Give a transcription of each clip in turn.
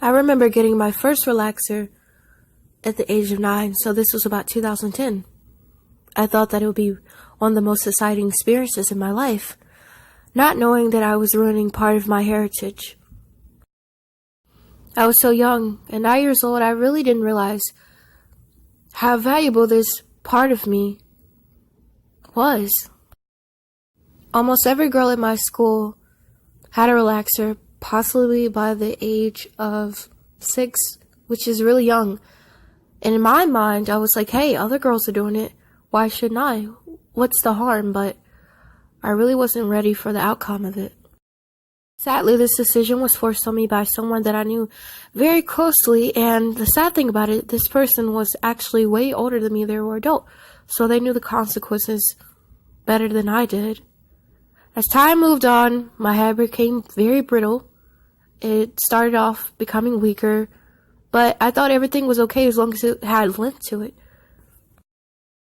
I remember getting my first relaxer at the age of 9, so this was about 2010. I thought that it would be one of the most exciting experiences in my life, not knowing that I was ruining part of my heritage. I was so young, at 9 years old, I really didn't realize how valuable this part of me was. Almost every girl at my school had a relaxer, possibly by the age of 6, which is really young. And in my mind, I was like, hey, other girls are doing it. Why shouldn't I? What's the harm? But I really wasn't ready for the outcome of it. Sadly, this decision was forced on me by someone that I knew very closely, and the sad thing about it, this person was actually way older than me. They were adult, so they knew the consequences better than I did. As time moved on, my hair became very brittle. It started off becoming weaker, but I thought everything was okay as long as it had length to it.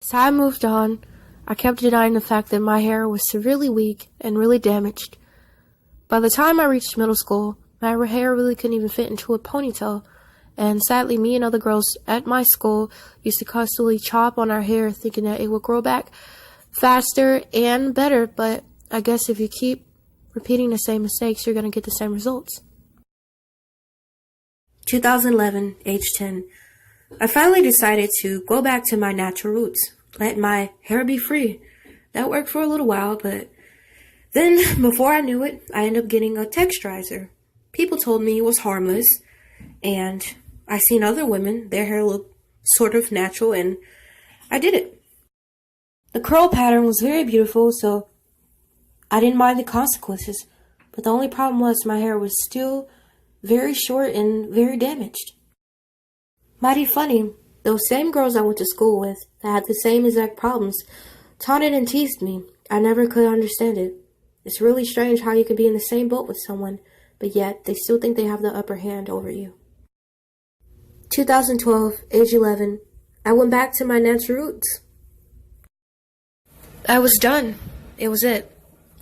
As time moved on, I kept denying the fact that my hair was severely weak and really damaged. By the time I reached middle school, my hair really couldn't even fit into a ponytail, and sadly me and other girls at my school used to constantly chop on our hair thinking that it would grow back faster and better, but I guess if you keep repeating the same mistakes, you're going to get the same results. 2011, age 10. I finally decided to go back to my natural roots, let my hair be free. That worked for a little while, but then, before I knew it, I ended up getting a texturizer. People told me it was harmless, and I seen other women, their hair looked sort of natural, and I did it. The curl pattern was very beautiful, so I didn't mind the consequences, but the only problem was my hair was still very short and very damaged. Mighty funny, those same girls I went to school with that had the same exact problems taunted and teased me. I never could understand it. It's really strange how you can be in the same boat with someone, but yet they still think they have the upper hand over you. 2012, age 11, I went back to my natural roots. I was done. It was it.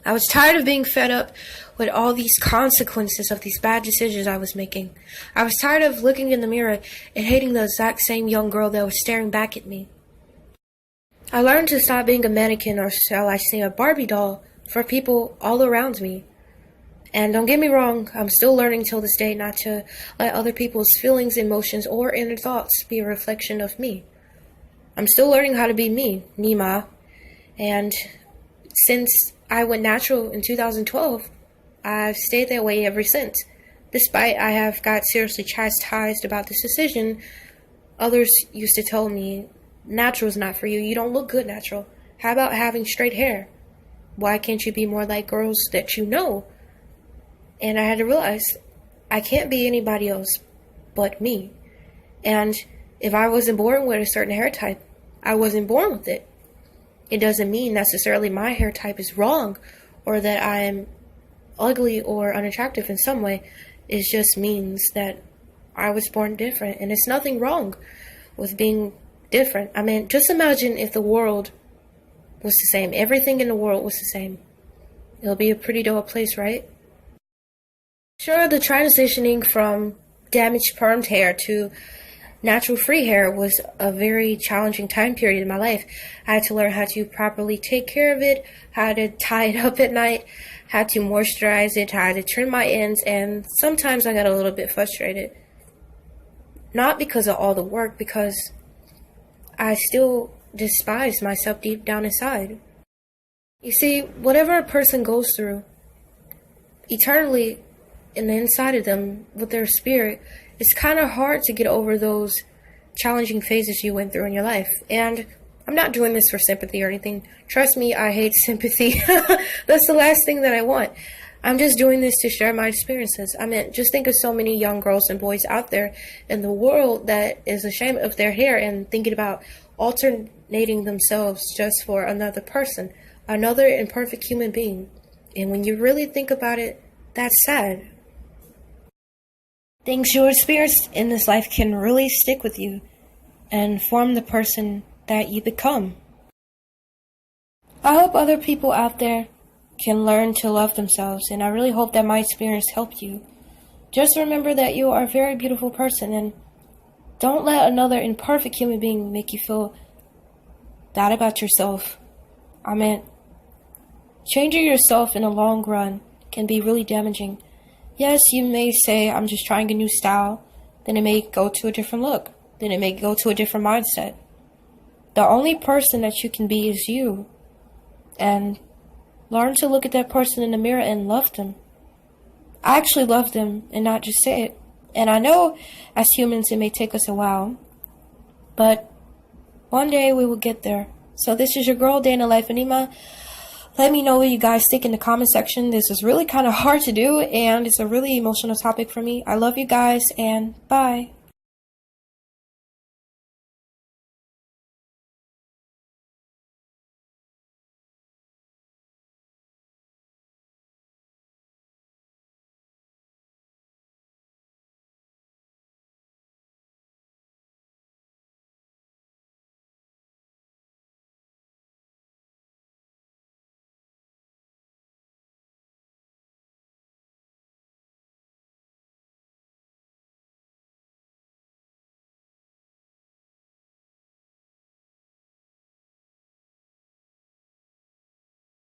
I was tired of being fed up with all these consequences of these bad decisions I was making. I was tired of looking in the mirror and hating the exact same young girl that was staring back at me. I learned to stop being a mannequin, or shall I say a Barbie doll, for people all around me. And don't get me wrong, I'm still learning till this day not to let other people's feelings, emotions, or inner thoughts be a reflection of me. I'm still learning how to be me, Nima. And since I went natural in 2012, I've stayed that way ever since. Despite I have got seriously chastised about this decision, others used to tell me, natural's not for you, you don't look good natural. How about having straight hair? Why can't you be more like girls that you know? And I had to realize I can't be anybody else but me. And if I wasn't born with a certain hair type, I wasn't born with it. It doesn't mean necessarily my hair type is wrong or that I am ugly or unattractive in some way. It just means that I was born different, and it's nothing wrong with being different. I mean, just imagine if the world was the same. Everything in the world was the same. It'll be a pretty dull place, right? Sure, the transitioning from damaged permed hair to natural free hair was a very challenging time period in my life. I had to learn how to properly take care of it, how to tie it up at night, how to moisturize it, how to trim my ends, and sometimes I got a little bit frustrated. Not because of all the work, because I still despise myself deep down inside. You see, whatever a person goes through, eternally in the inside of them, with their spirit, it's kind of hard to get over those challenging phases you went through in your life. And I'm not doing this for sympathy or anything. Trust me, I hate sympathy. That's the last thing that I want. I'm just doing this to share my experiences. I mean, just think of so many young girls and boys out there in the world that is ashamed of their hair and thinking about alternating themselves just for another person, another imperfect human being. And when you really think about it, that's sad. Things you experienced in this life can really stick with you and form the person that you become. I hope other people out there can learn to love themselves, and I really hope that my experience helped you. Just remember that you are a very beautiful person, and don't let another imperfect human being make you feel bad about yourself. I mean, changing yourself in the long run can be really damaging. Yes, you may say, I'm just trying a new style. Then it may go to a different look. Then it may go to a different mindset. The only person that you can be is you. And learn to look at that person in the mirror and love them. I actually love them and not just say it. And I know as humans it may take us a while, but one day we will get there. So this is your girl, Day in the Life of Nima. Let me know what you guys think in the comment section. This is really kind of hard to do, and it's a really emotional topic for me. I love you guys, and bye.